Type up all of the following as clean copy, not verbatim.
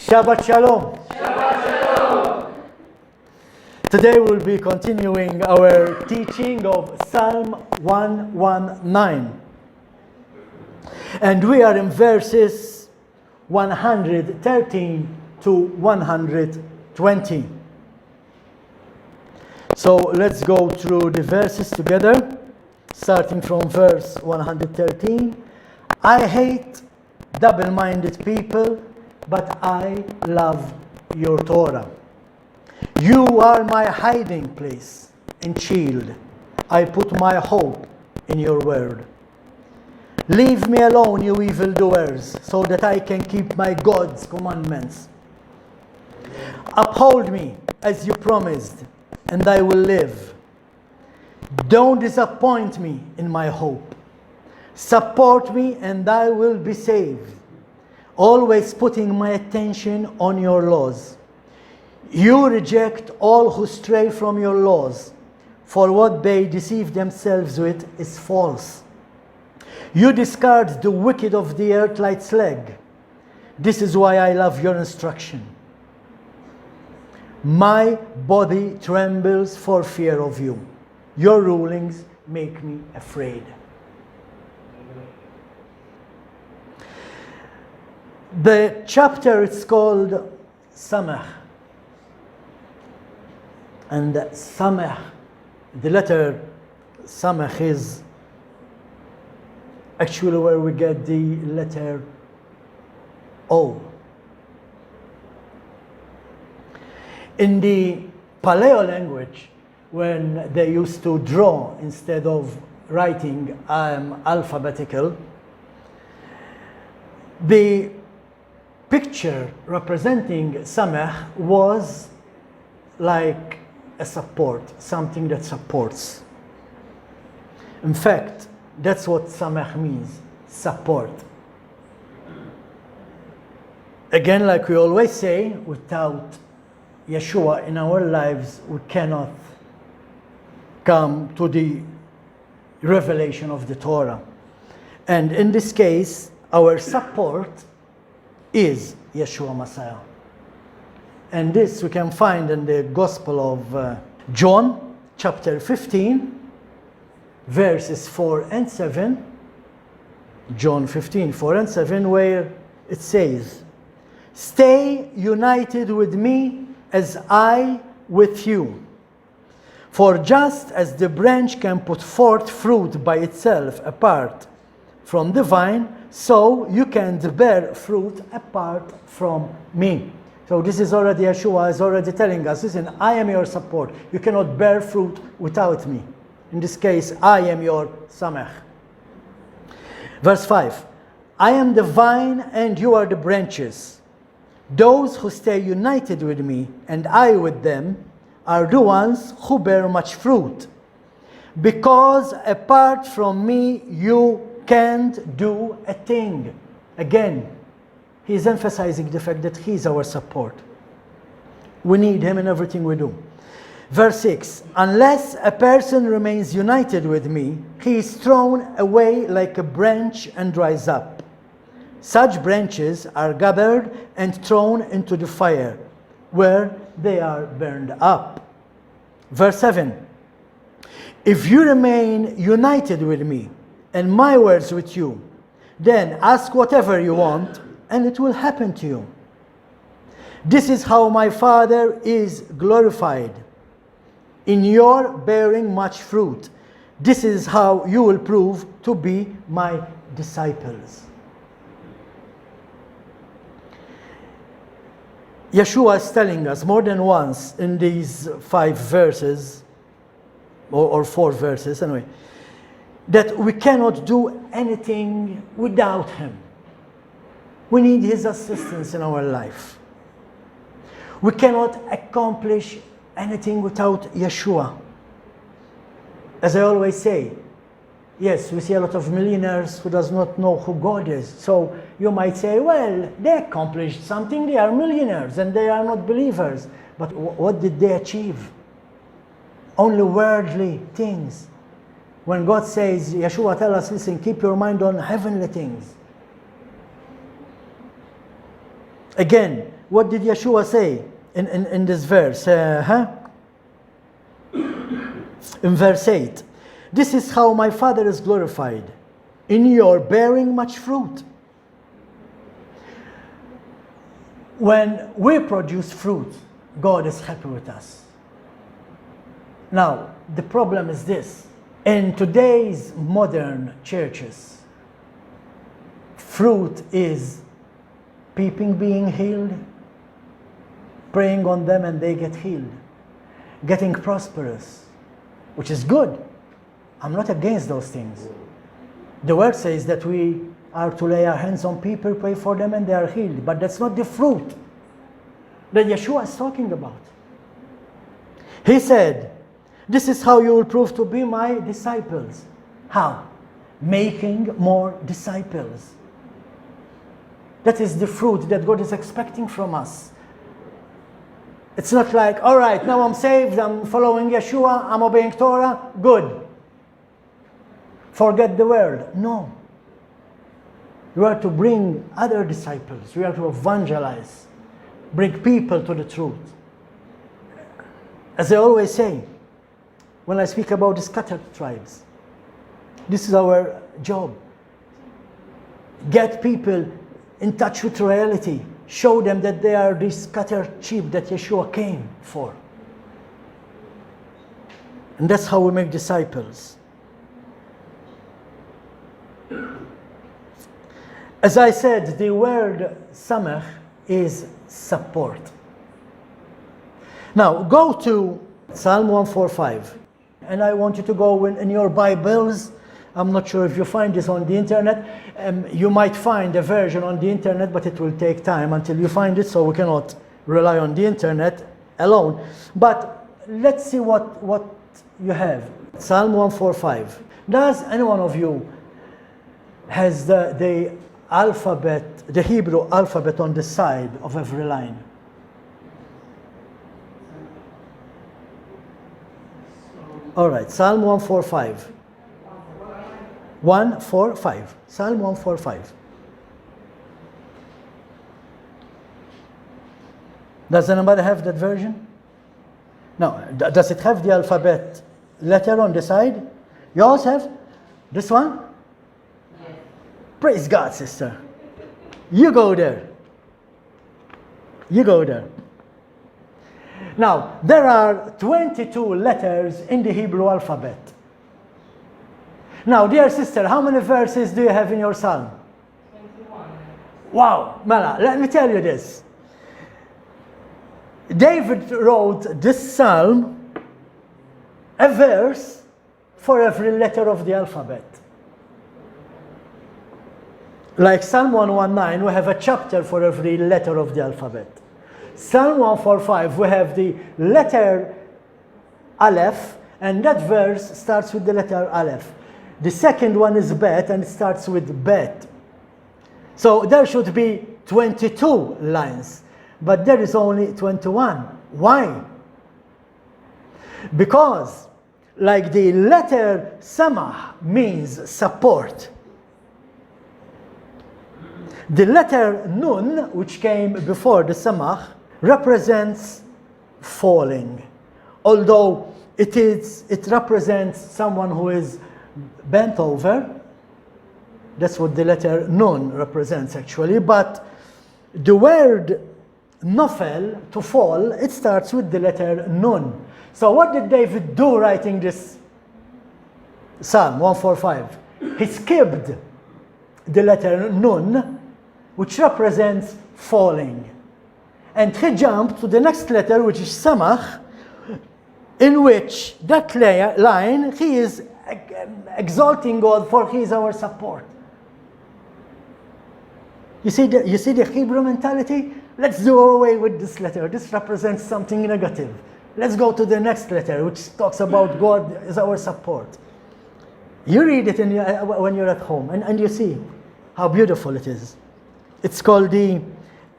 Shabbat Shalom. Shabbat Shalom. Today we'll be continuing our teaching of Psalm 119. And we are in verses 113 to 120. So let's go through the verses together, starting from verse 113. I hate double-minded people, but I love your Torah. You are my hiding place and shield. I put my hope in your word. Leave me alone, you evildoers, so that I can keep my God's commandments. Uphold me as you promised, and I will live. Don't disappoint me in my hope. Support me, and I will be saved. Always putting my attention on your laws. You reject all who stray from your laws, for what they deceive themselves with is false. You discard the wicked of the earth like slag. This is why I love your instruction. My body trembles for fear of you. Your rulings make me afraid. The chapter is called Samek. And Samek, the letter Samek is actually where we get the letter O. In the Paleo language, when they used to draw instead of writing alphabetical, the picture representing Samek was like a support, something that supports. In fact, that's what Samek means, support. Again, like we always say, without Yeshua in our lives, we cannot come to the revelation of the Torah. And in this case, our support is Yeshua Messiah. And this we can find in the Gospel of John, chapter 15, verses 4 and 7. John 15, 4 and 7, where it says, "Stay united with me as I with you. For just as the branch can put forth fruit by itself apart from the vine, so you can't bear fruit apart from me." So this is already, Yeshua is already telling us, listen, I am your support. You cannot bear fruit without me. In this case, I am your Samek. Verse 5, I am the vine and you are the branches. Those who stay united with me and I with them are the ones who bear much fruit. Because apart from me, you can't do a thing. Again, he is emphasizing the fact that he is our support. We need him in everything we do. Verse 6, unless a person remains united with me, he is thrown away like a branch and dries up. Such branches are gathered and thrown into the fire, where they are burned up. Verse 7, if you remain united with me, and my words with you, then ask whatever you want, and it will happen to you. This is how my Father is glorified, in your bearing much fruit. This is how you will prove to be my disciples. Yeshua is telling us more than once in these 5 verses, or 4 verses anyway, that we cannot do anything without him. We need his assistance in our life. We cannot accomplish anything without Yeshua. As I always say, yes, we see a lot of millionaires who does not know who God is. So you might say, well, they accomplished something, they are millionaires and they are not believers. But what did they achieve? Only worldly things. When God says, Yeshua tells us, listen, keep your mind on heavenly things. Again, what did Yeshua say in this verse? In verse 8, this is how my Father is glorified, in your bearing much fruit. When we produce fruit, God is happy with us. Now, the problem is this. In today's modern churches, fruit is people being healed, praying on them and they get healed, getting prosperous, which is good. I'm not against those things. The word says that we are to lay our hands on people, pray for them, and they are healed. But that's not the fruit that Yeshua is talking about. He said, this is how you will prove to be my disciples. How? Making more disciples. That is the fruit that God is expecting from us. It's not like, all right, now I'm saved, I'm following Yeshua, I'm obeying Torah, good. Forget the world. No. You are to bring other disciples. You are to evangelize. Bring people to the truth. As I always say, when I speak about the scattered tribes, this is our job. Get people in touch with reality. Show them that they are the scattered sheep that Yeshua came for. And that's how we make disciples. As I said, the word Samek is support. Now, go to Psalm 145. And I want you to go in your Bibles. I'm not sure if you find this on the internet. You might find a version on the internet, but it will take time until you find it, so we cannot rely on the internet alone. But let's see what you have. Psalm 145. Does any one of you has the alphabet, the Hebrew alphabet on the side of every line? All right, Psalm 145. 145. Psalm 145. Does anybody have that version? No. Does it have the alphabet letter on the side? Yours have? This one? Yes. Praise God, sister. You go there. You go there. Now, there are 22 letters in the Hebrew alphabet. Now, dear sister, how many verses do you have in your psalm? 21. Wow, Mala, let me tell you this. David wrote this psalm, a verse for every letter of the alphabet. Like Psalm 119, we have a chapter for every letter of the alphabet. Psalm 145, we have the letter Aleph, and that verse starts with the letter Aleph. The second one is Bet, and it starts with Bet. So there should be 22 lines, but there is only 21. Why? Because, like the letter Samah means support, the letter Nun, which came before the Samah, represents falling. Although it represents someone who is bent over. That's what the letter Nun represents actually. But the word Nofel, to fall, it starts with the letter Nun. So what did David do writing this Psalm 145? He skipped the letter Nun, which represents falling. And he jumped to the next letter, which is Samach, in which that line, he is exalting God, for he is our support. You see the Hebrew mentality? Let's do away with this letter. This represents something negative. Let's go to the next letter, which talks about God as our support. You read it when you're at home, and you see how beautiful it is. It's called the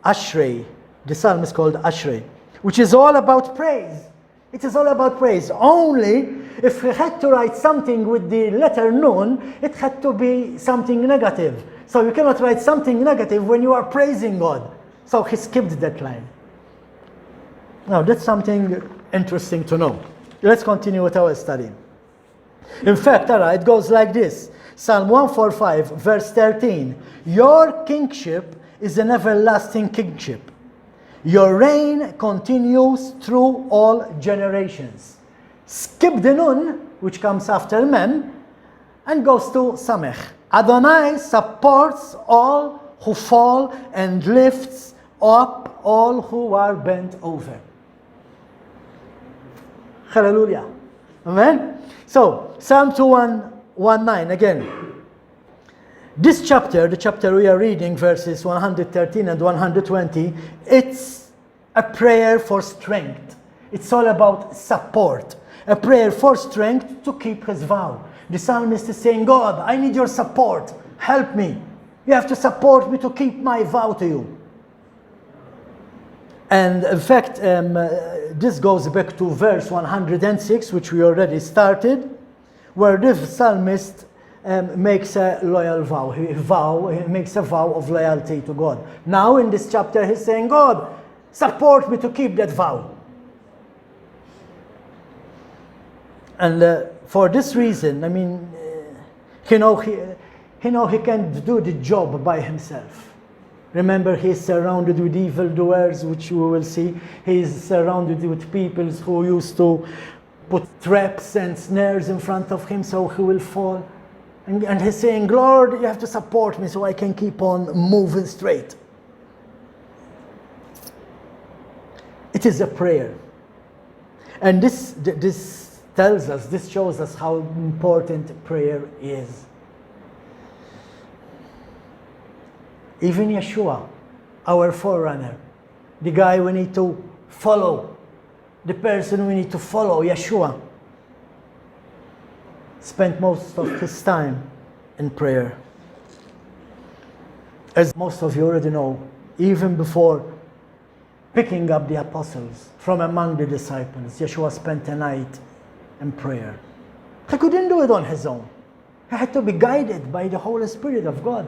Ashrei. The psalm is called Ashrei, which is all about praise. It is all about praise. Only if we had to write something with the letter Nun, it had to be something negative. So you cannot write something negative when you are praising God. So he skipped that line. Now that's something interesting to know. Let's continue with our study. In fact, it goes like this. Psalm 145, verse 13. Your kingship is an everlasting kingship. Your reign continues through all generations. Skip the nun, which comes after mem, and goes to Samek. Adonai supports all who fall and lifts up all who are bent over. Hallelujah. Amen? So, Psalm 21:19 again. This chapter, the chapter we are reading, verses 113 and 120, it's a prayer for strength. It's all about support. A prayer for strength to keep his vow. The psalmist is saying, God, I need your support. Help me. You have to support me to keep my vow to you. And in fact, this goes back to verse 106, which we already started, where this psalmist makes a loyal vow. He makes a vow of loyalty to God. Now in this chapter, he's saying, God, support me to keep that vow. And for this reason, I mean, he can't do the job by himself. Remember, he's surrounded with evildoers, which we will see. He's surrounded with people who used to put traps and snares in front of him so he will fall. And he's saying, Lord, you have to support me so I can keep on moving straight. It is a prayer. And this tells us, this shows us how important prayer is. Even Yeshua, our forerunner, the guy we need to follow, the person we need to follow, Yeshua, spent most of his time in prayer. As most of you already know, even before picking up the apostles from among the disciples, Yeshua spent a night in prayer. He couldn't do it on his own. He had to be guided by the Holy Spirit of God.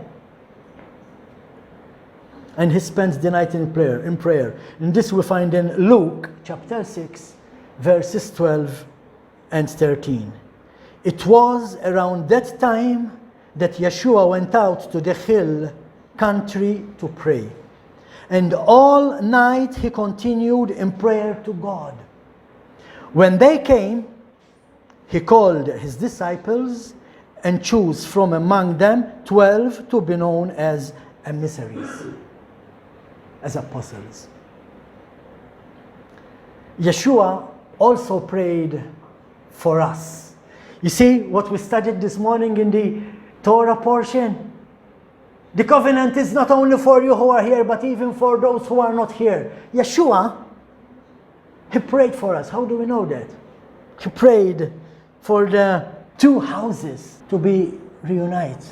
And he spends the night in prayer. And this we find in Luke chapter 6, verses 12 and 13. It was around that time that Yeshua went out to the hill country to pray. And all night he continued in prayer to God. When they came, he called his disciples and chose from among them 12 to be known as emissaries, as apostles. Yeshua also prayed for us. You see what we studied this morning in the Torah portion? The covenant is not only for you who are here, but even for those who are not here. Yeshua, he prayed for us. How do we know that? He prayed for the two houses to be reunited,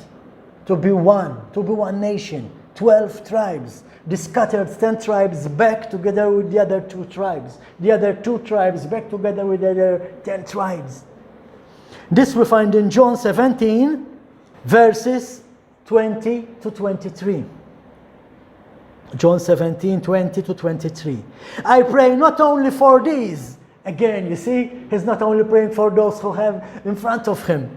to be one nation, 12 tribes. The scattered 10 tribes back together with the other 2 tribes. The other 2 tribes back together with the other 10 tribes. This we find in John 17, verses 20 to 23. John 17, 20 to 23. I pray not only for these. Again, you see, he's not only praying for those who have in front of him,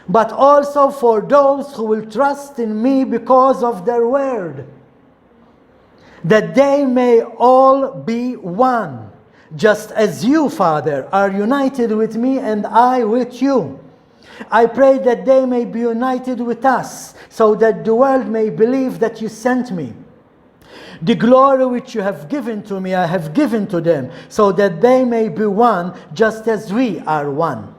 but also for those who will trust in me because of their word, that they may all be one, just as you, Father, are united with me and I with you. I pray that they may be united with us, so that the world may believe that you sent me. The glory which you have given to me, I have given to them, so that they may be one, just as we are one.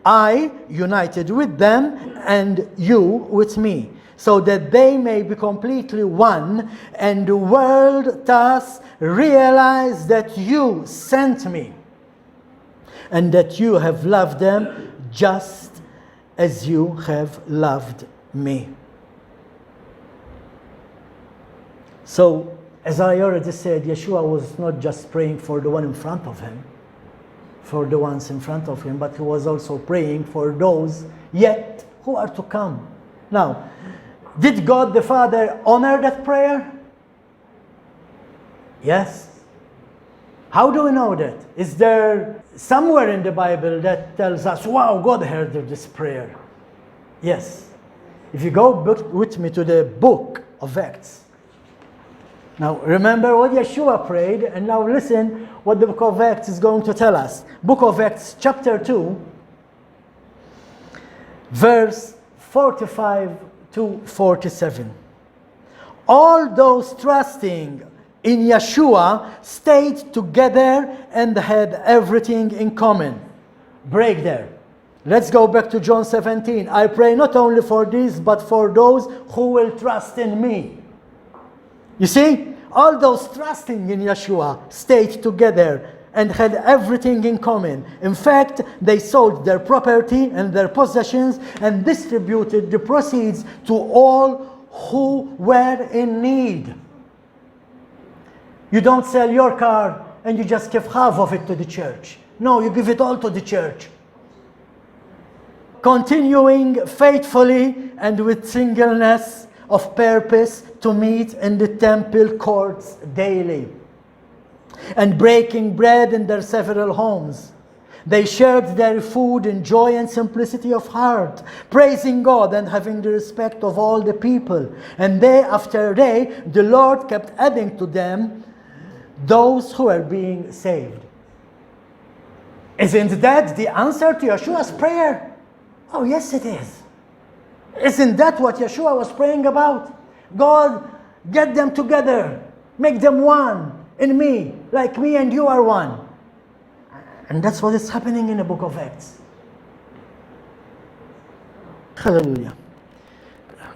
I united with them, and you with me, so that they may be completely one, and the world thus realize that you sent me, and that you have loved them just as you have loved me. So, as I already said, Yeshua was not just praying for the one in front of him, for the ones in front of him, but he was also praying for those yet who are to come. Now, did God the Father honor that prayer? Yes. How do we know that? Is there somewhere in the Bible that tells us, wow, God heard this prayer? Yes. If you go with me to the book of Acts. Now, remember what Yeshua prayed, and now listen what the book of Acts is going to tell us. Book of Acts, chapter 2, verse 45 to 47. All those trusting in Yeshua stayed together and had everything in common. Break there. Let's go back to John 17. I pray not only for these, but for those who will trust in me. You see, all those trusting in Yeshua stayed together and had everything in common. In fact, they sold their property and their possessions and distributed the proceeds to all who were in need. You don't sell your car and you just give half of it to the church. No, you give it all to the church. Continuing faithfully and with singleness of purpose to meet in the temple courts daily, and breaking bread in their several homes. They shared their food in joy and simplicity of heart, praising God and having the respect of all the people. And day after day, the Lord kept adding to them those who are being saved. Isn't that the answer to Yeshua's prayer? Oh, yes, it is. Isn't that what Yeshua was praying about? God, get them together. Make them one in me, like me and you are one. And that's what is happening in the book of Acts. Hallelujah.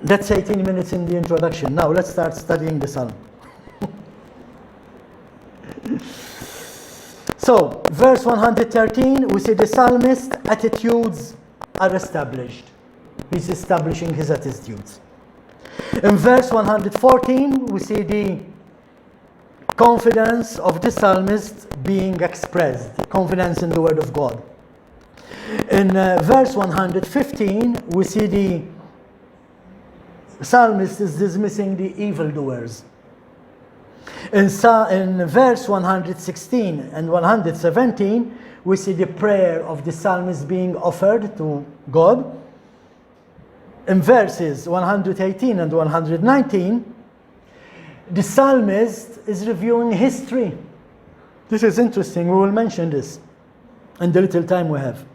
That's 18 minutes in the introduction. Now let's start studying the psalm. So, verse 113, we see the psalmist's attitudes are established. He's establishing his attitudes. In verse 114, we see the confidence of the psalmist being expressed, confidence in the word of God. In verse 115, we see the psalmist is dismissing the evildoers. In verse 116 and 117, we see the prayer of the psalmist being offered to God. In verses 118 and 119, the psalmist is reviewing history. This is interesting. We will mention this in the little time we have.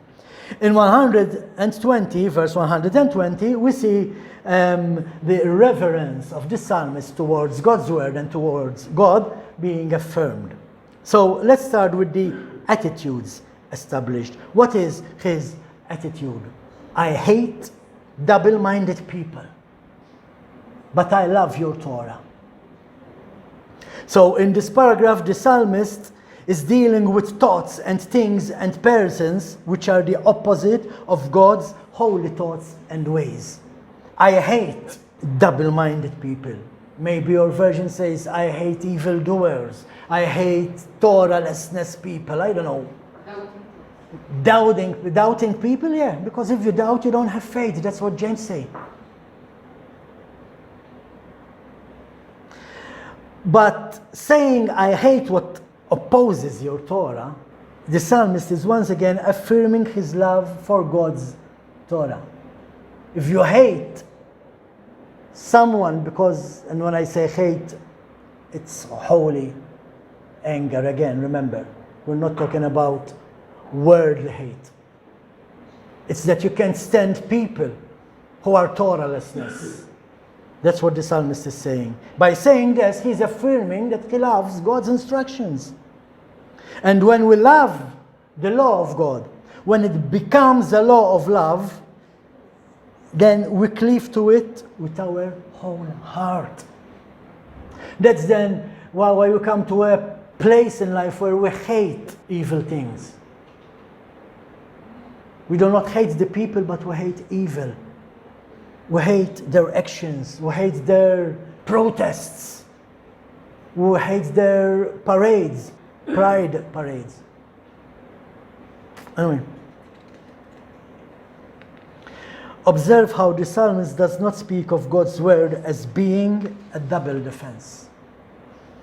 In 120, verse 120, we see the reverence of the psalmist towards God's word and towards God being affirmed. So let's start with the attitudes established. What is his attitude? I hate double-minded people, but I love your Torah. So in this paragraph, the psalmist is dealing with thoughts and things and persons which are the opposite of God's holy thoughts and ways. I hate double-minded people. Maybe your version says, I hate evildoers. I hate Torah-lessness people. I don't know. Doubting people, yeah. Because if you doubt, you don't have faith. That's what James says. But saying, I hate what opposes your Torah, the psalmist is once again affirming his love for God's Torah. If you hate someone because, and when I say hate, it's holy anger. Again, remember, we're not talking about worldly hate. It's that you can't stand people who are Torahlessness. That's what the psalmist is saying. By saying this, he's affirming that he loves God's instructions. And when we love the law of God, when it becomes a law of love, then we cleave to it with our whole heart. That's then why we come to a place in life where we hate evil things. We do not hate the people, but we hate evil. We hate their actions. We hate their protests. We hate their parades, pride parades. Anyway, observe how the psalmist does not speak of God's word as being a double defense.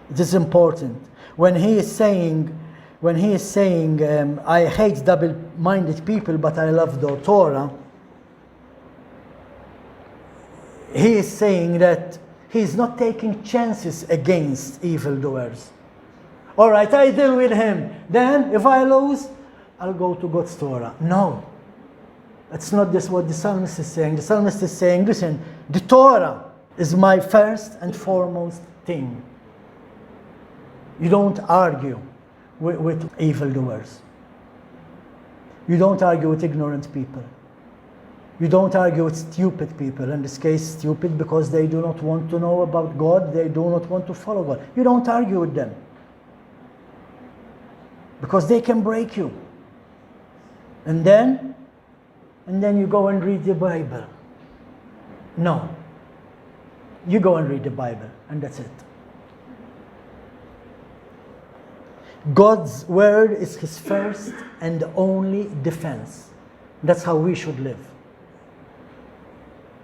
It is important. When he is saying, I hate double-minded people, but I love the Torah, he is saying that he is not taking chances against evildoers. All right, I deal with him. Then, if I lose, I'll go to God's Torah. No. That's not just what the psalmist is saying. The psalmist is saying, listen, the Torah is my first and foremost thing. You don't argue with evildoers. You don't argue with ignorant people. You don't argue with stupid people. In this case, stupid because they do not want to know about God. They do not want to follow God. You don't argue with them. Because they can break you. And then you go and read the Bible. No. You go and read the Bible, and that's it. God's word is his first and only defense. That's how we should live.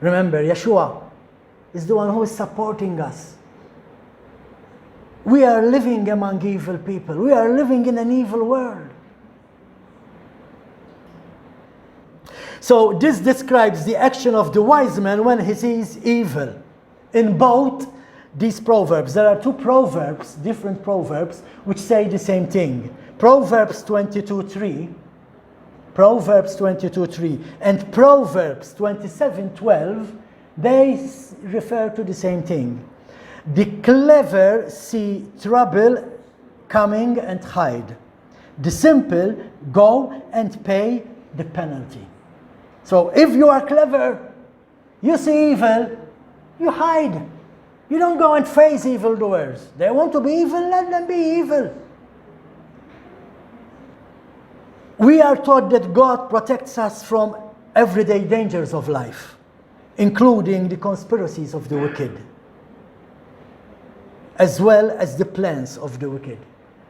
Remember, Yeshua is the one who is supporting us. We are living among evil people. We are living in an evil world. So this describes the action of the wise man when he sees evil. In both these proverbs, there are two proverbs, different proverbs, which say the same thing. Proverbs 22:3, and Proverbs 27:12, they refer to the same thing. The clever see trouble coming and hide. The simple go and pay the penalty. So if you are clever, you see evil, you hide. You don't go and face evildoers. They want to be evil, let them be evil. We are taught that God protects us from everyday dangers of life, including the conspiracies of the wicked, as well as the plans of the wicked.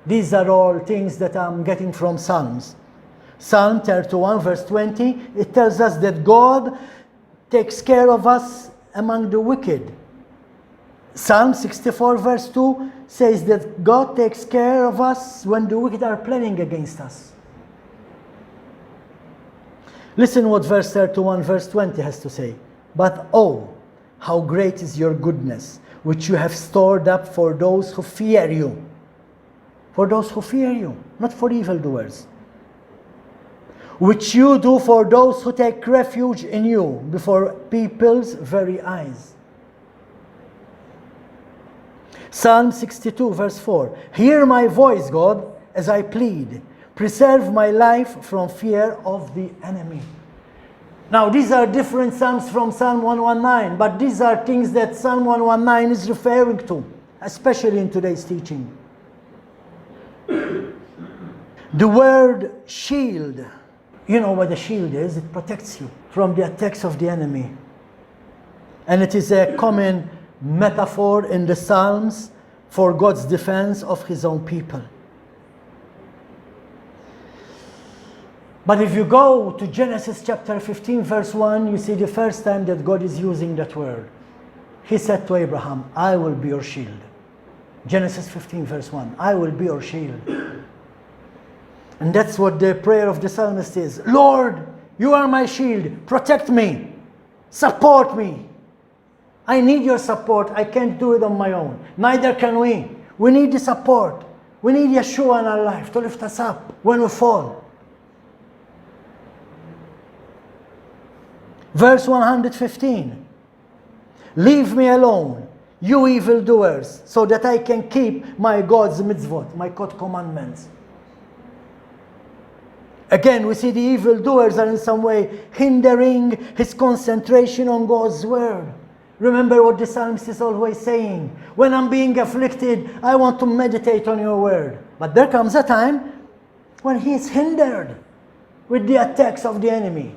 These are all things that I'm getting from Psalms. Psalm 31 verse 20, it tells us that God takes care of us among the wicked. Psalm 64 verse 2 says that God takes care of us when the wicked are planning against us. Listen what verse 31 verse 20 has to say. But oh, how great is your goodness, which you have stored up for those who fear you. For those who fear you, not for evildoers. Which you do for those who take refuge in you before people's very eyes. Psalm 62 verse 4. Hear my voice, God, as I plead. Preserve my life from fear of the enemy. Now, these are different psalms from Psalm 119, but these are things that Psalm 119 is referring to, especially in today's teaching. The word shield, you know what a shield is? It protects you from the attacks of the enemy. And it is a common metaphor in the Psalms for God's defense of his own people. But if you go to Genesis chapter 15 verse 1, you see the first time that God is using that word. He said to Abraham, I will be your shield. Genesis 15 verse 1, I will be your shield. And that's what the prayer of the psalmist is. Lord, you are my shield. Protect me. Support me. I need your support. I can't do it on my own. Neither can we. We need the support. We need Yeshua in our life to lift us up when we fall. Verse 115. Leave me alone, you evildoers, so that I can keep my God's mitzvot, my God commandments. Again, we see the evildoers are in some way hindering his concentration on God's word. Remember what the psalmist is always saying. When I'm being afflicted, I want to meditate on your word. But there comes a time when he is hindered with the attacks of the enemy.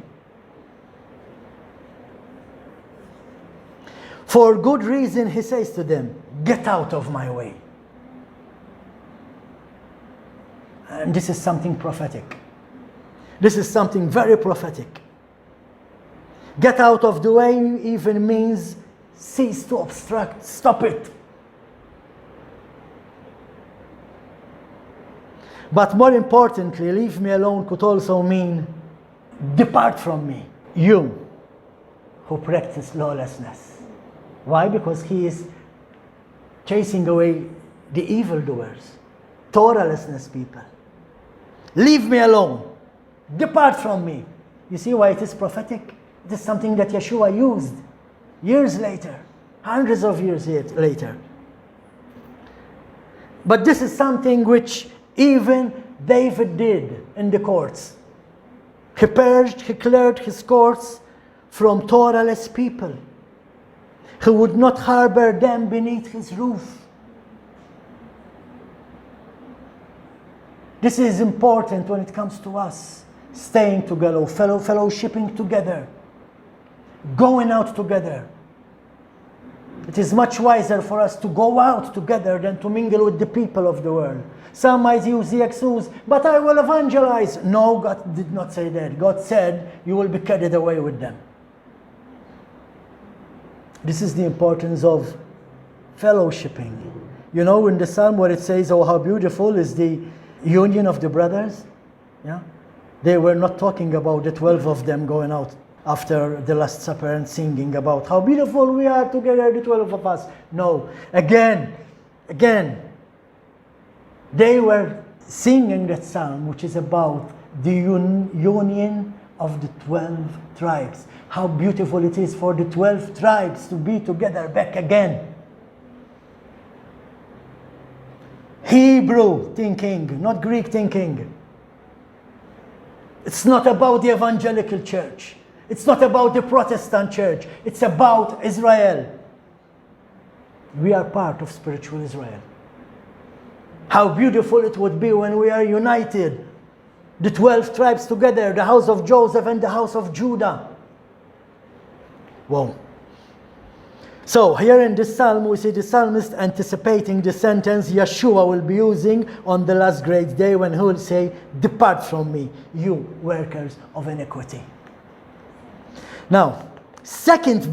For good reason, he says to them, get out of my way. And this is something prophetic. This is something very prophetic. Get out of the way even means cease to obstruct. Stop it. But more importantly, leave me alone could also mean depart from me, you who practice lawlessness. Why? Because he is chasing away the evildoers, Torahlessness people. Leave me alone. Depart from me. You see why it is prophetic? It is something that Yeshua used years later, hundreds of years later. But this is something which even David did in the courts. He purged, he cleared his courts from Torahless people. He would not harbor them beneath his roof. This is important when it comes to us. Staying together, fellowshipping together, going out together. It is much wiser for us to go out together than to mingle with the people of the world. Some might use the excuse, but I will evangelize. No, God did not say that. God said you will be carried away with them. This is the importance of fellowshipping. You know, in the psalm where it says, oh, how beautiful is the union of the brothers. Yeah? They were not talking about the 12 of them going out after the Last Supper and singing about how beautiful we are together, the 12 of us. No. Again, they were singing that psalm, which is about the union of the 12 tribes. How beautiful it is for the 12 tribes to be together back again. Hebrew thinking, not Greek thinking. It's not about the evangelical church. It's not about the Protestant church. It's about Israel. We are part of spiritual Israel. How beautiful it would be when we are united. The 12 tribes together, the house of Joseph and the house of Judah. Wow. So here in this psalm, we see the psalmist anticipating the sentence Yeshua will be using on the last great day when he will say, depart from me, you workers of iniquity. Now, second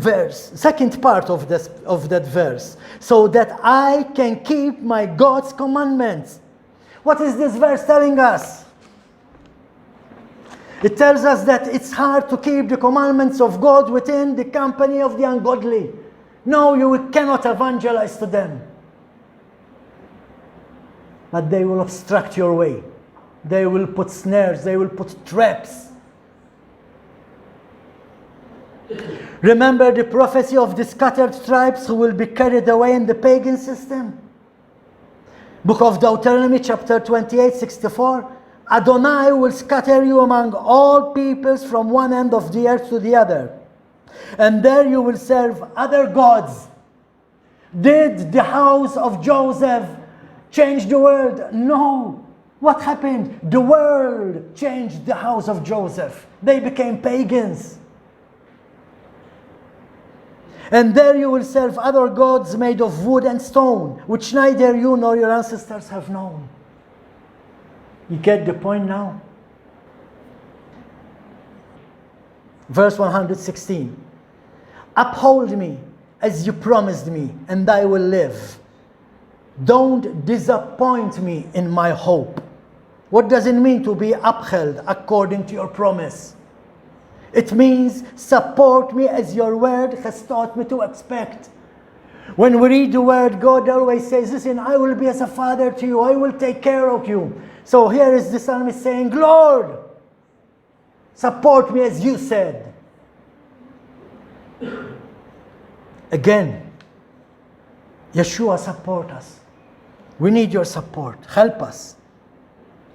part of that verse, so that I can keep my God's commandments. What is this verse telling us? It tells us that it's hard to keep the commandments of God within the company of the ungodly. No, you cannot evangelize to them. But they will obstruct your way. They will put snares, they will put traps. Remember the prophecy of the scattered tribes who will be carried away in the pagan system? Book of Deuteronomy chapter 28, 64. Adonai will scatter you among all peoples from one end of the earth to the other. And there you will serve other gods. Did the house of Joseph change the world? No. What happened? The world changed the house of Joseph. They became pagans. And there you will serve other gods made of wood and stone, which neither you nor your ancestors have known. You get the point now? Verse 116. Uphold me as you promised me, and I will live. Don't disappoint me in my hope. What does it mean to be upheld according to your promise? It means support me as your word has taught me to expect. When we read the word, God always says, listen, I will be as a father to you. I will take care of you. So here is the psalmist saying, Lord, support me as you said. Again, Yeshua, support us. We need your support. Help us.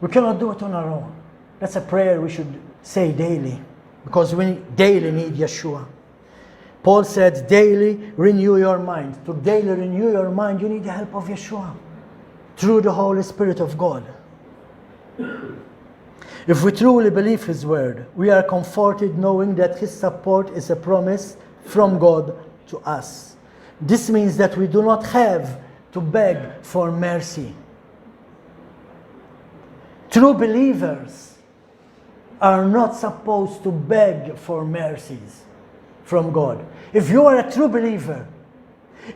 We cannot do it on our own. That's a prayer we should say daily, because we daily need Yeshua. Paul said, daily renew your mind. To daily renew your mind, you need the help of Yeshua through the Holy Spirit of God. If we truly believe His word, we are comforted knowing that His support is a promise from God to us. This means that we do not have to beg for mercy. True believers are not supposed to beg for mercies from God. If you are a true believer,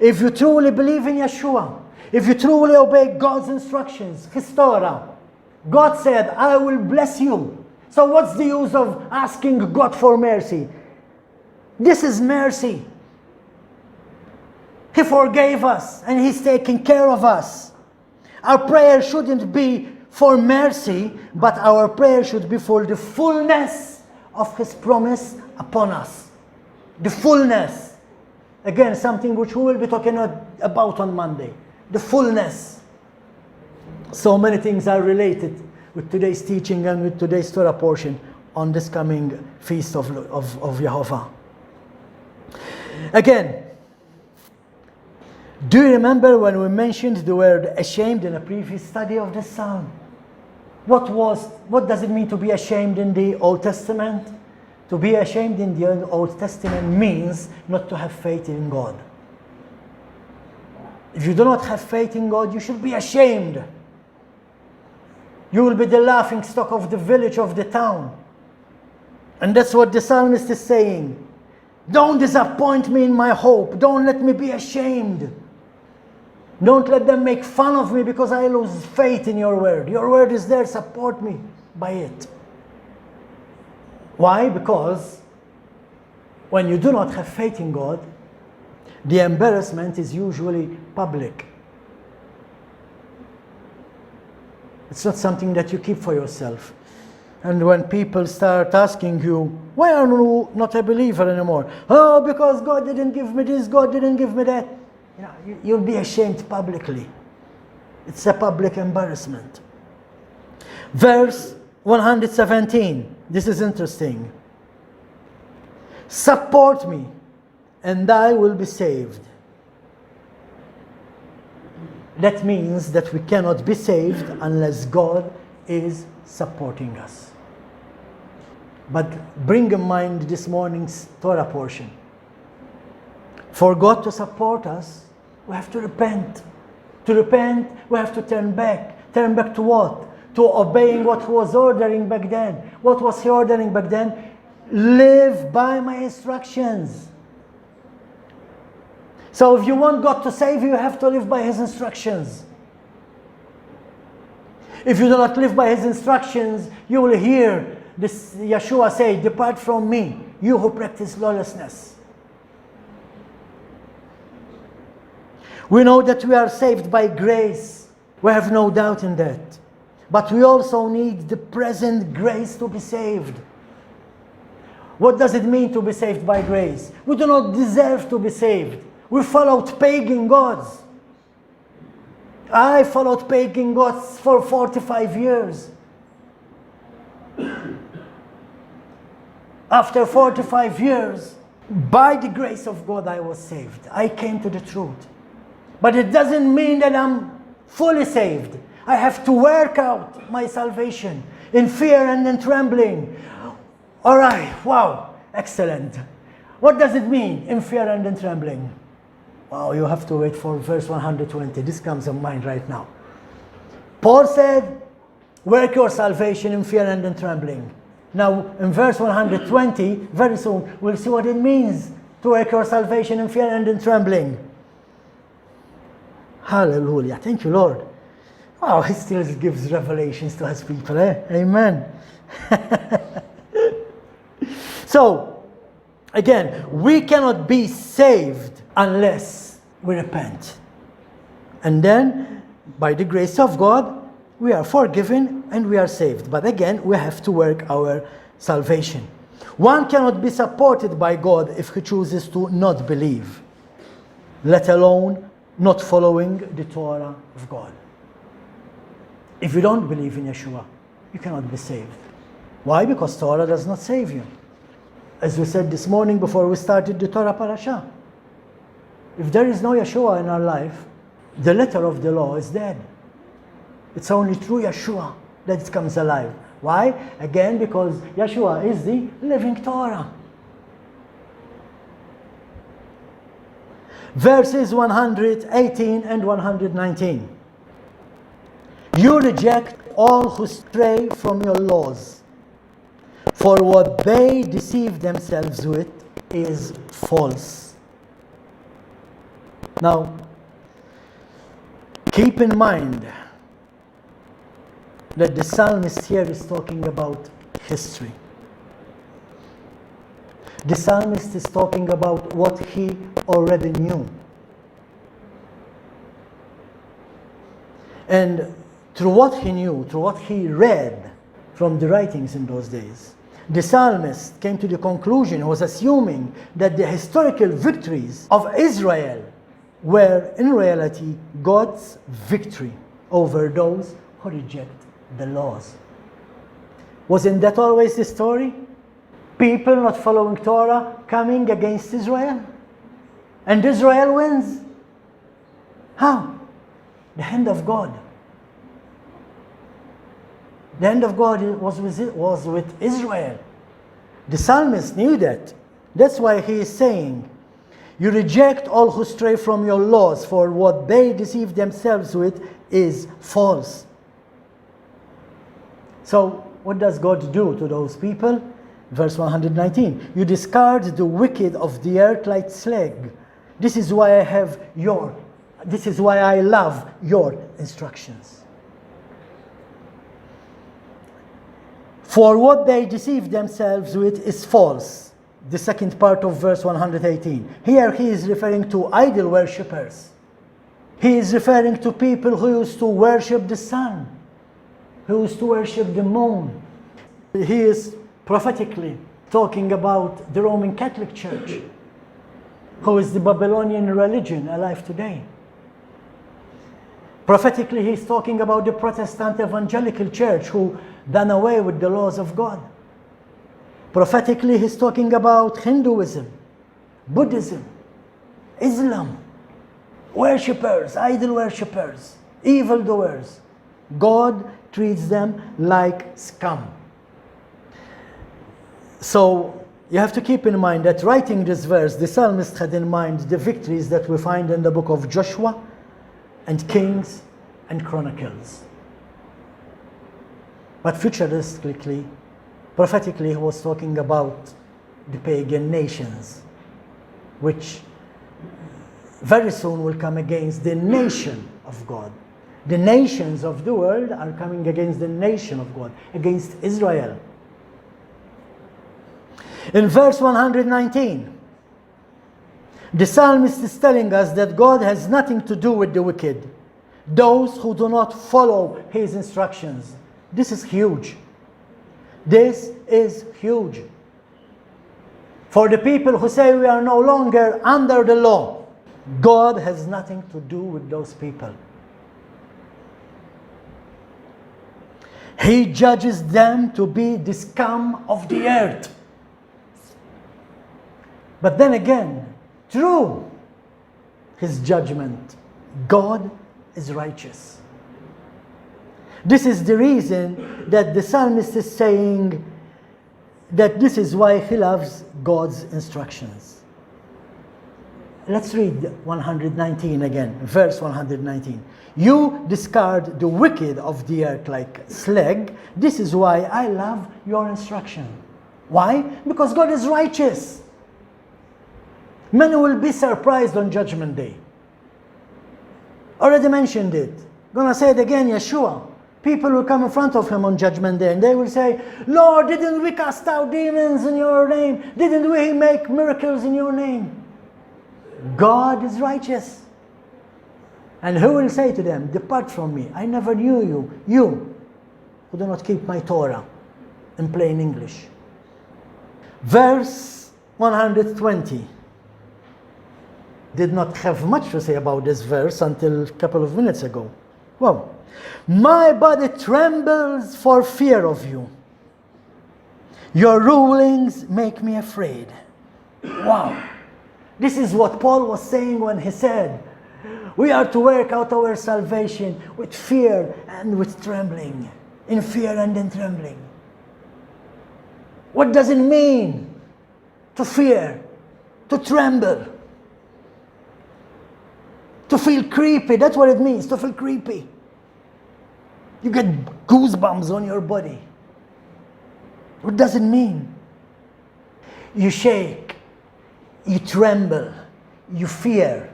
if you truly believe in Yeshua, if you truly obey God's instructions, His Torah, God said, I will bless you. So what's the use of asking God for mercy? This is mercy. He forgave us and He's taking care of us. Our prayer shouldn't be for mercy, but our prayer should be for the fullness of His promise upon us. The fullness. Again, something which we will be talking about on Monday. The fullness. So many things are related with today's teaching and with today's Torah portion on this coming feast of Yehovah. Again, do you remember when we mentioned the word ashamed in a previous study of this psalm? What does it mean to be ashamed in the Old Testament? To be ashamed in the Old Testament means not to have faith in God. If you do not have faith in God, you should be ashamed. You will be the laughing stock of the village, of the town. And that's what the psalmist is saying. Don't disappoint me in my hope. Don't let me be ashamed. Don't let them make fun of me because I lose faith in your word. Your word is there, support me by it. Why? Because when you do not have faith in God, the embarrassment is usually public. It's not something that you keep for yourself. And when people start asking you, why are you not a believer anymore? Oh, because God didn't give me this, God didn't give me that. You'll be ashamed publicly. It's a public embarrassment. Verse 117. This is interesting. Support me, and I will be saved. That means that we cannot be saved unless God is supporting us. But bring in mind this morning's Torah portion. For God to support us, we have to repent. To repent, we have to turn back. Turn back to what? To obeying what He was ordering back then. What was He ordering back then? Live by my instructions. So if you want God to save you, you have to live by His instructions. If you do not live by His instructions, you will hear this Yeshua say, depart from me, you who practice lawlessness. We know that we are saved by grace. We have no doubt in that. But we also need the present grace to be saved. What does it mean to be saved by grace? We do not deserve to be saved. We followed pagan gods. I followed pagan gods for 45 years. After 45 years, by the grace of God, I was saved. I came to the truth. But it doesn't mean that I'm fully saved. I have to work out my salvation in fear and in trembling. All right, wow, excellent. What does it mean, in fear and in trembling? Wow, you have to wait for verse 120. This comes to mind right now. Paul said, work your salvation in fear and in trembling. Now, in verse 120, very soon, we'll see what it means to work your salvation in fear and in trembling. Hallelujah. Thank you, Lord. Wow, He still gives revelations to His people. Amen. So, again, we cannot be saved unless we repent. And then, by the grace of God, we are forgiven and we are saved. But again, we have to work our salvation. One cannot be supported by God if he chooses to not believe, let alone not following the Torah of God. If you don't believe in Yeshua, you cannot be saved. Why? Because Torah does not save you. As we said this morning before we started the Torah parasha, if there is no Yeshua in our life, the letter of the law is dead. It's only through Yeshua that it comes alive. Why? Again, because Yeshua is the living Torah. Verses 118 and 119. You reject all who stray from your laws, for what they deceive themselves with is false. Now, keep in mind that the psalmist here is talking about history. The psalmist is talking about what he already knew. And through what he knew, through what he read from the writings in those days, the psalmist came to the conclusion, he was assuming that the historical victories of Israel were in reality God's victory over those who reject the laws. Wasn't that always the story? People not following Torah coming against Israel? And Israel wins? How? The hand of God. The hand of God was with Israel. The psalmist knew that. That's why he is saying, you reject all who stray from your laws, for what they deceive themselves with is false. So, what does God do to those people? Verse 119, you discard the wicked of the earth like slag. This is why I love your instructions. For what they deceive themselves with is false. The second part of verse 118. Here he is referring to idol worshippers. He is referring to people who used to worship the sun, who used to worship the moon. He is prophetically talking about the Roman Catholic Church, who is the Babylonian religion alive today. Prophetically, he's talking about the Protestant Evangelical Church who done away with the laws of God. Prophetically, he's talking about Hinduism, Buddhism, Islam, worshippers, idol worshippers, evildoers. God treats them like scum. So you have to keep in mind that writing this verse, the psalmist had in mind the victories that we find in the book of Joshua and Kings and Chronicles. But futuristically, prophetically, he was talking about the pagan nations, which very soon will come against the nation of God. The nations of the world are coming against the nation of God, against Israel. In verse 119, the psalmist is telling us that God has nothing to do with the wicked, those who do not follow his instructions. This is huge. This is huge. For the people who say we are no longer under the law, God has nothing to do with those people. He judges them to be the scum of the earth. But then again, through his judgment, God is righteous. This is the reason that the psalmist is saying that this is why he loves God's instructions. Let's read 119 again, verse 119. You discard the wicked of the earth like slag. This is why I love your instruction. Why? Because God is righteous. Many will be surprised on Judgment Day. Already mentioned it. Gonna say it again, Yeshua. People will come in front of him on Judgment Day and they will say, Lord, didn't we cast out demons in your name? Didn't we make miracles in your name? God is righteous. And who will say to them, depart from me, I never knew you, you who do not keep my Torah, in plain English. Verse 120. Did not have much to say about this verse until a couple of minutes ago. Well, my body trembles for fear of you. Your rulings make me afraid. Wow. This is what Paul was saying when he said, we are to work out our salvation with fear and with trembling. In fear and in trembling. What does it mean to fear, to tremble? To feel creepy, that's what it means, to feel creepy. You get goosebumps on your body. What does it mean? You shake, you tremble, you fear,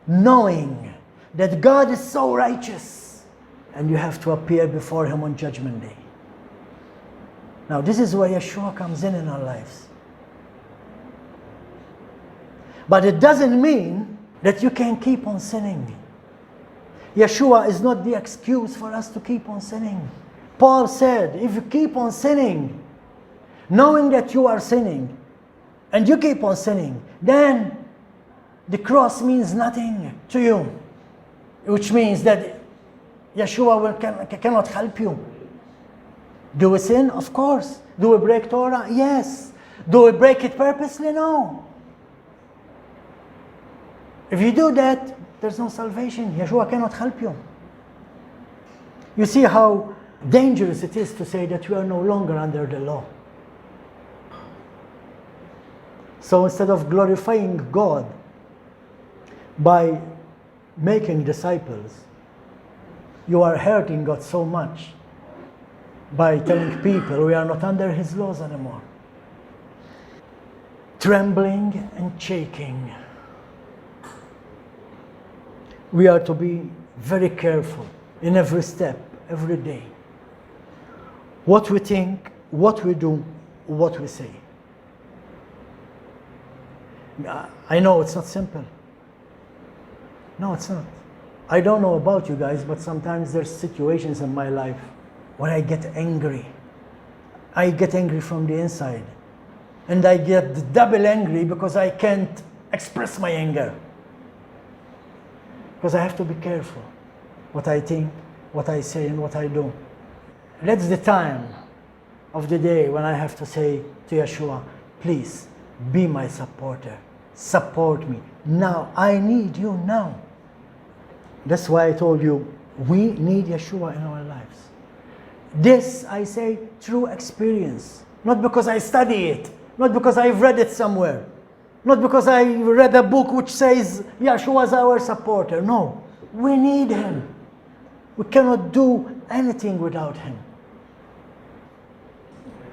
knowing that God is so righteous and you have to appear before him on Judgment Day. Now, this is where Yeshua comes in our lives. But it doesn't mean that you can keep on sinning. Yeshua is not the excuse for us to keep on sinning. Paul said, if you keep on sinning, knowing that you are sinning, and you keep on sinning, then the cross means nothing to you, which means that Yeshua cannot help you. Do we sin? Of course. Do we break Torah? Yes. Do we break it purposely? No. If you do that, there's no salvation. Yeshua cannot help you. You see how dangerous it is to say that we are no longer under the law. So instead of glorifying God by making disciples, you are hurting God so much by telling people we are not under his laws anymore. Trembling and shaking. We are to be very careful in every step, every day. What we think, what we do, what we say. I know it's not simple. No, it's not. I don't know about you guys, but sometimes there's situations in my life where I get angry. I get angry from the inside. And I get double angry because I can't express my anger. Because I have to be careful what I think, what I say, and what I do. That's the time of the day when I have to say to Yeshua, please be my supporter. Support me. Now, I need you now. That's why I told you, we need Yeshua in our lives. This, I say, through experience. Not because I study it. Not because I've read it somewhere. Not because I read a book which says Yeshua is our supporter. No, we need him. We cannot do anything without him.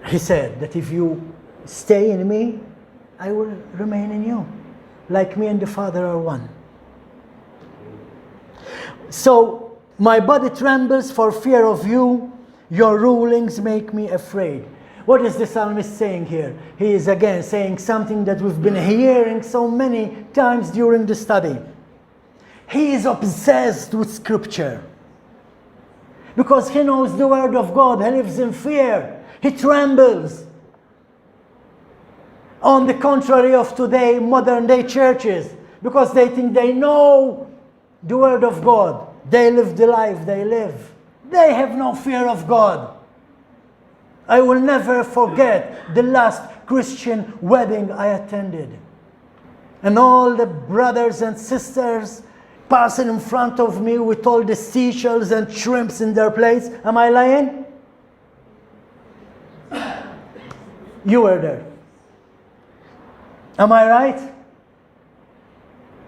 He said that if you stay in me, I will remain in you. Like me and the Father are one. So, my body trembles for fear of you. Your rulings make me afraid. What is the psalmist saying here? He is again saying something that we've been hearing so many times during the study. He is obsessed with Scripture. Because he knows the Word of God. He lives in fear. He trembles. On the contrary of today, modern day churches, because they think they know the Word of God. They live the life they live. They have no fear of God. I will never forget the last Christian wedding I attended. And all the brothers and sisters passing in front of me with all the seashells and shrimps in their plates. Am I lying? You were there. Am I right?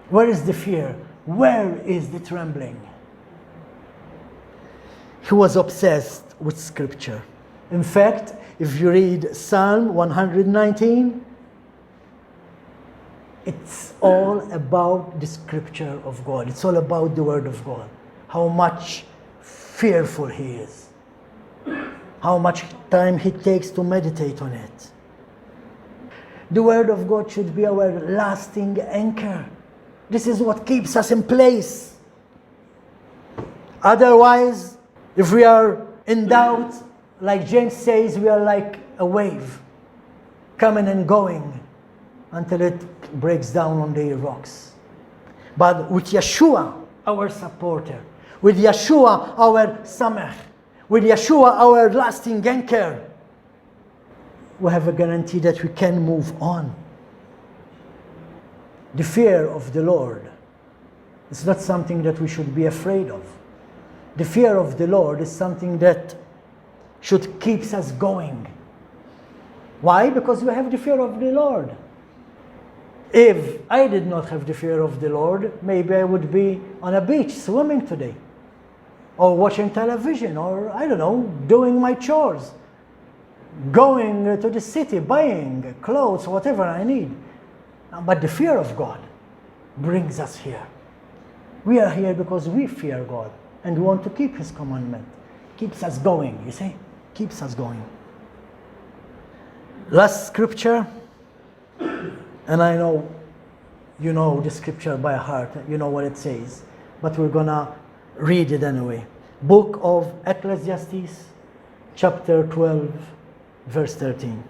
Where is the fear? Where is the trembling? He was obsessed with Scripture. In fact, if you read Psalm 119, it's all about the Scripture of God. It's all about the Word of God. How much fearful he is. How much time he takes to meditate on it. The Word of God should be our lasting anchor. This is what keeps us in place. Otherwise, if we are in doubt, like James says, we are like a wave, coming and going until it breaks down on the rocks. But with Yeshua, our supporter, with Yeshua, our Samek, with Yeshua, our lasting anchor, we have a guarantee that we can move on. The fear of the Lord is not something that we should be afraid of. The fear of the Lord is something that should keep us going. Why? Because we have the fear of the Lord. If I did not have the fear of the Lord, maybe I would be on a beach swimming today, or watching television, or I don't know, doing my chores, going to the city, buying clothes, whatever I need. But the fear of God brings us here. We are here because we fear God. and we want to keep His commandment. Keeps us going, you see? Keeps us going. Last scripture, and I know you know the scripture by heart, you know what it says, but we're gonna read it anyway. Book of Ecclesiastes, chapter 12, verse 13.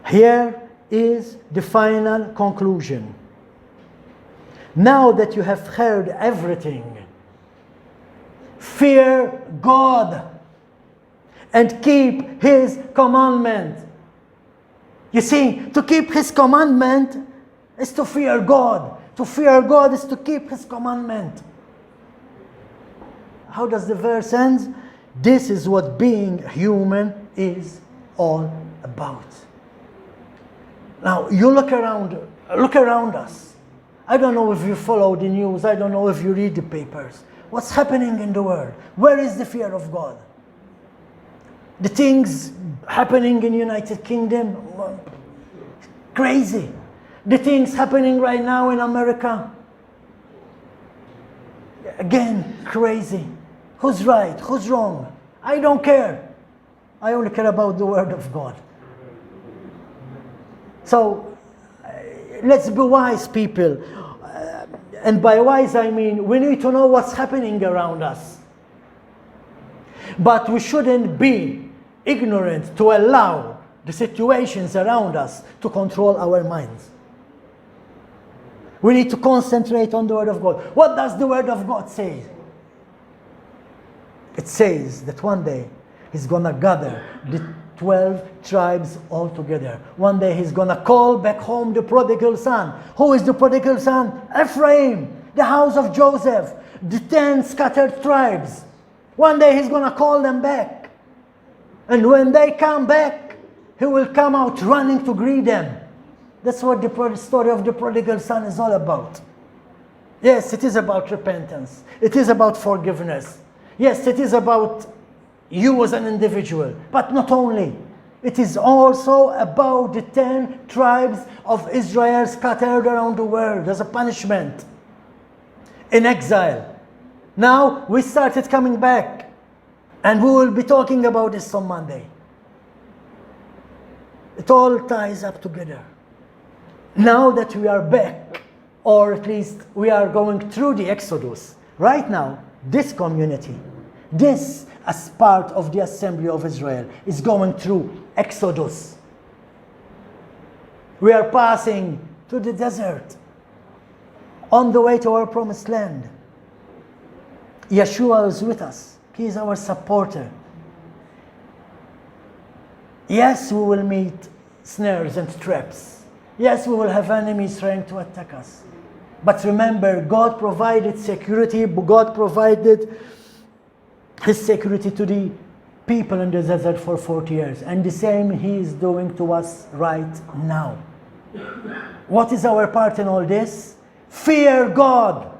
Here is the final conclusion. Now that you have heard everything, fear God and keep His commandment. You see, to keep His commandment is to fear God. To fear God is to keep His commandment. How does the verse end? This is what being human is all about. Now, you look around us. I don't know if you follow the news. I don't know if you read the papers. What's happening in the world? Where is the fear of God? The things happening in the United Kingdom, crazy. The things happening right now in America, again, crazy. Who's right? Who's wrong? I don't care. I only care about the Word of God. So, let's be wise people. And by wise I mean, we need to know what's happening around us. But we shouldn't be ignorant to allow the situations around us to control our minds. We need to concentrate on the Word of God. What does the Word of God say? It says that one day He's going to gather the 12 tribes all together. One day He's going to call back home the prodigal son. Who is the prodigal son? Ephraim, the house of Joseph, the 10 scattered tribes. One day He's going to call them back. And when they come back, He will come out running to greet them. That's what the story of the prodigal son is all about. Yes, it is about repentance. It is about forgiveness. Yes, it is about you as an individual. But not only. It is also about the 10 tribes of Israel scattered around the world as a punishment. In exile. Now, we started coming back. And we will be talking about this on Monday. It all ties up together. Now that we are back, or at least we are going through the Exodus, right now, this community, this as part of the assembly of Israel, is going through Exodus. We are passing through the desert, on the way to our promised land. Yeshua is with us. He is our supporter. Yes, we will meet snares and traps. Yes, we will have enemies trying to attack us. But remember, God provided security. God provided His security to the people in the desert for 40 years. And the same He is doing to us right now. What is our part in all this? Fear God.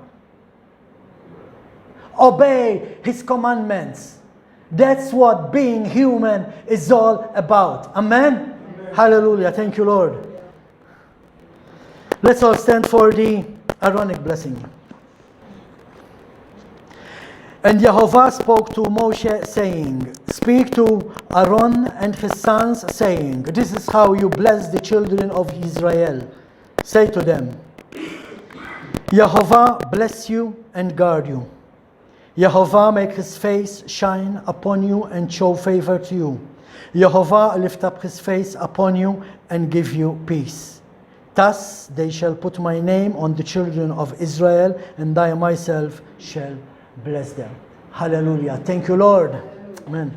Obey His commandments. That's what being human is all about. Amen? Amen. Hallelujah. Thank you, Lord. Let's all stand for the Aaronic blessing. And Jehovah spoke to Moshe, saying, Speak to Aaron and his sons, saying, This is how you bless the children of Israel. Say to them, Jehovah bless you and guard you. Jehovah make His face shine upon you and show favor to you. Jehovah lift up His face upon you and give you peace. Thus they shall put my name on the children of Israel, and I myself shall bless them. Hallelujah. Thank you, Lord. Amen.